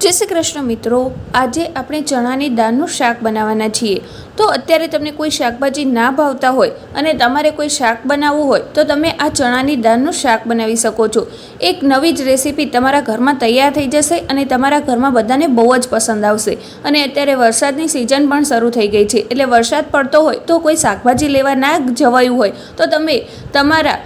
जय श्री कृष्ण मित्रों, आज આપણે ચણાની દાળનું શાક બનાવવાના છીએ। તો અત્યારે તમને કોઈ શાકભાજી ના ભાવતા હોય અને તમારે કોઈ શાક બનાવવું હોય તો તમે આ ચણાની દાળનું શાક બનાવી શકો છો। એક નવી જ રેસીપી તમારા ઘરમાં તૈયાર થઈ જશે અને તમારા ઘરમાં બધાને બહુ જ પસંદ આવશે। અને અત્યારે વરસાદની સિઝન પણ શરૂ થઈ ગઈ છે, એટલે વરસાદ પડતો હોય તો કોઈ શાકભાજી લેવા ના જવાયું હોય તો તમે તમારા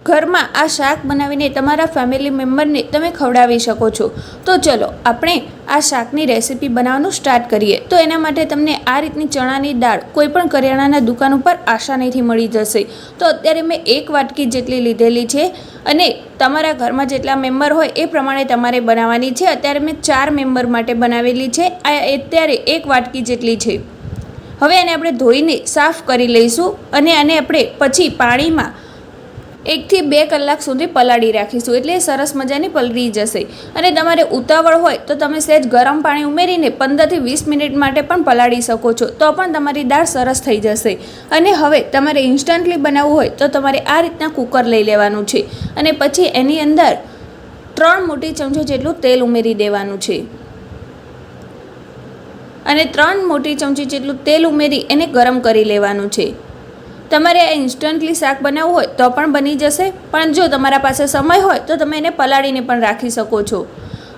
ઘરમાં આ શાક બનાવીને તમારા ફેમિલી મેમ્બરને તમે ખવડાવી શકો છો। તો ચલો આપણે આ શાકની રેસીપી બનાવવાનું સ્ટાર્ટ કરીએ। તો એના માટે તમને આ રીતની ચણાની દાળ કોઈપણ કરિયાણાના દુકાન ઉપર આસાનીથી મળી જશે। તો અત્યારે મેં 1 વાટકી જેટલી લીધેલી છે અને તમારા ઘરમાં જેટલા મેમ્બર હોય એ પ્રમાણે તમારે બનાવવાની છે। અત્યારે મેં 4 મેમ્બર માટે બનાવેલી છે। આ અત્યારે 1 વાટકી જેટલી છે। હવે આને આપણે ધોઈને સાફ કરી લઈશું અને આને આપણે પછી પાણીમાં 1 થી 2 કલાક સુધી પલાળી રાખીશું, એટલે સરસ મજાની પલળી જશે। અને તમારે ઉતાવળ હોય તો તમે સહેજ ગરમ પાણી ઉમેરીને 15 થી 20 મિનિટ માટે પણ પલાળી શકો છો, તો પણ તમારી દાળ સરસ થઈ જશે। અને હવે તમારે ઇન્સ્ટન્ટલી બનાવવું હોય તો તમારે આ રીતના કુકર લઈ લેવાનું છે અને પછી એની અંદર 3 મોટી ચમચી જેટલું તેલ ઉમેરી દેવાનું છે અને 3 મોટી ચમચી જેટલું તેલ ઉમેરી એને ગરમ કરી લેવાનું છે। તમારે આ ઇન્સ્ટન્ટલી શાક બનાવવું હોય તો પણ બની જશે, પણ જો તમારા પાસે સમય હોય તો તમે એને પલાળીને પણ રાખી શકો છો।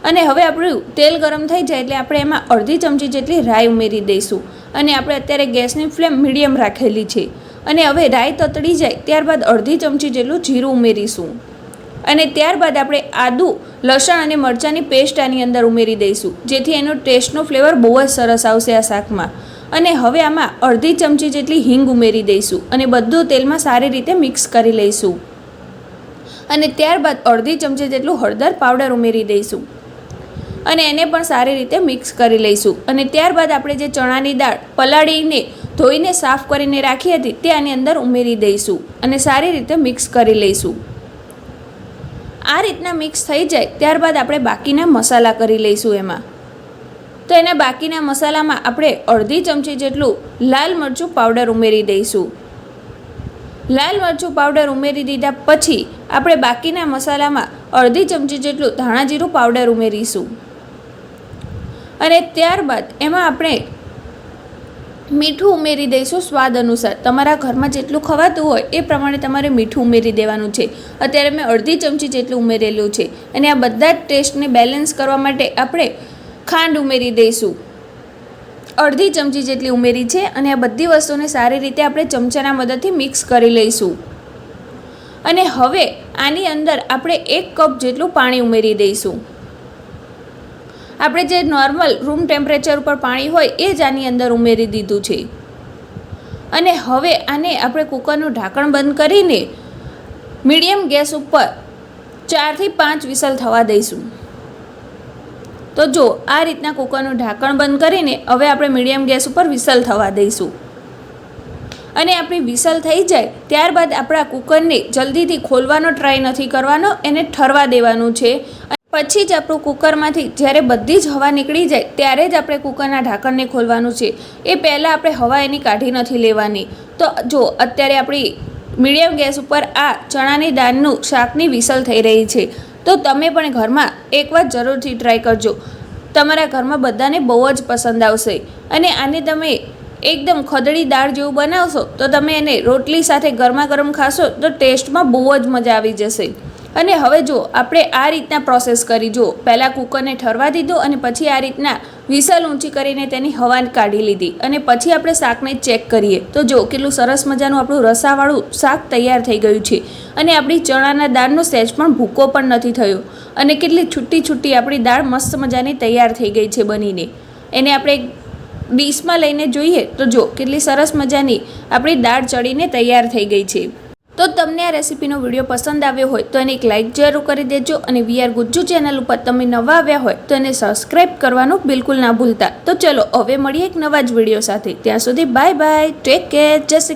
અને હવે આપણું તેલ ગરમ થઈ જાય એટલે આપણે એમાં અડધી ચમચી જેટલી રાઈ ઉમેરી દઈશું અને આપણે અત્યારે ગેસની ફ્લેમ મીડિયમ રાખેલી છે। અને હવે રાઈ તતડી જાય ત્યારબાદ અડધી ચમચી જેટલું જીરું ઉમેરીશું અને ત્યારબાદ આપણે આદુ, લસણ અને મરચાંની પેસ્ટ આની અંદર ઉમેરી દઈશું, જેથી એનો ટેસ્ટનો ફ્લેવર બહુ જ સરસ આવશે આ શાકમાં। અને હવે આમાં અડધી ચમચી જેટલી હિંગ ઉમેરી દઈશું અને બધું તેલમાં સારી રીતે મિક્સ કરી લઈશું અને ત્યારબાદ અડધી ચમચી જેટલું હળદર પાવડર ઉમેરી દઈશું અને એને પણ સારી રીતે મિક્સ કરી લઈશું। અને ત્યારબાદ આપણે જે ચણાની દાળ પલાળીને ધોઈને સાફ કરીને રાખી હતી તે આની અંદર ઉમેરી દઈશું અને સારી રીતે મિક્સ કરી લઈશું। આ રીતના મિક્સ થઈ જાય ત્યારબાદ આપણે બાકીના મસાલા કરી લઈશું એમાં। તો એના બાકીના મસાલામાં આપણે અડધી ચમચી જેટલું લાલ મરચું પાવડર ઉમેરી દઈશું। લાલ મરચું પાવડર ઉમેરી દીધા પછી આપણે બાકીના મસાલામાં અડધી ચમચી જેટલું ધાણા જીરું પાવડર ઉમેરીશું અને ત્યારબાદ એમાં આપણે મીઠું ઉમેરી દઈશું સ્વાદ અનુસાર। તમારા ઘરમાં જેટલું ખવાતું હોય એ પ્રમાણે તમારે મીઠું ઉમેરી દેવાનું છે। અત્યારે મેં અડધી ચમચી જેટલું ઉમેરેલું છે અને આ બધા જ ટેસ્ટને બેલેન્સ કરવા માટે આપણે ખાંડ ઉમેરી દઈશું, અડધી ચમચી જેટલી ઉમેરી છે અને આ બધી વસ્તુને સારી રીતે આપણે ચમચાના મદદથી મિક્સ કરી લઈશું। અને હવે આની અંદર આપણે 1 કપ જેટલું પાણી ઉમેરી દઈશું। આપણે જે નોર્મલ રૂમ ટેમ્પરેચર ઉપર પાણી હોય એ જ આની અંદર ઉમેરી દીધું છે અને હવે આને આપણે કુકરનું ઢાંકણ બંધ કરીને મીડિયમ ગેસ ઉપર 4 થી 5 વિસલ થવા દઈશું। તો જો આ રીતના કુકરનું ઢાંકણ બંધ કરીને હવે આપણે મીડિયમ ગેસ ઉપર વિસલ થવા દઈશું અને આપણી વિસલ થઈ જાય ત્યારબાદ આપણા કુકરને જલ્દીથી ખોલવાનો ટ્રાય નથી કરવાનો, એને ઠરવા દેવાનું છે। પછી જ આપણું કુકરમાંથી જ્યારે બધી જ હવા નીકળી જાય ત્યારે જ આપણે કુકરના ઢાંકણને ખોલવાનું છે, એ પહેલાં આપણે હવા એની કાઢી નથી લેવાની। તો જો અત્યારે આપણી મીડિયમ ગેસ ઉપર આ ચણાની દાળનું શાકની વિસલ થઈ રહી છે, તો તમે પણ ઘરમાં એકવાર જરૂરથી ટ્રાય કરજો, તમારા ઘરમાં બધાને બહુ જ પસંદ આવશે। અને આને તમે એકદમ ખદડી દાળ જેવું બનાવશો તો તમે એને રોટલી સાથે ગરમા ગરમ ખાશો તો ટેસ્ટમાં બહુ જ મજા આવી જશે। અને હવે જો આપણે આ રીતના પ્રોસેસ કરી, જો પહેલાં કુકરને ઠરવા દીધું અને પછી આ રીતના વિસલ ઊંચી કરીને તેની હવા કાઢી લીધી અને પછી આપણે શાકને ચેક કરીએ તો જો કેટલું સરસ મજાનું આપણું રસાવાળું શાક તૈયાર થઈ ગયું છે અને આપણી ચણાના દાળનો સહેજ પણ ભૂકો પણ નથી થયો અને કેટલી છૂટી છૂટી આપણી દાળ મસ્ત મજાની તૈયાર થઈ ગઈ છે બનીને। એને આપણે ડીશમાં લઈને જોઈએ તો જો કેટલી સરસ મજાની આપણી દાળ ચડીને તૈયાર થઈ ગઈ છે। તો તમને આ રેસીપીનો વિડીયો પસંદ આવ્યો હોય તો એને એક લાઇક જરૂર કરી દેજો અને વી આર ગુજ્જુ ચેનલ ઉપર તમે નવા આવ્યા હોય તો એને સબસ્ક્રાઈબ કરવાનું બિલકુલ ના ભૂલતા। તો ચલો હવે મળીએ એક નવા જ વિડીયો સાથે, ત્યાં સુધી બાય બાય, ટેક કેર, જય શ્રી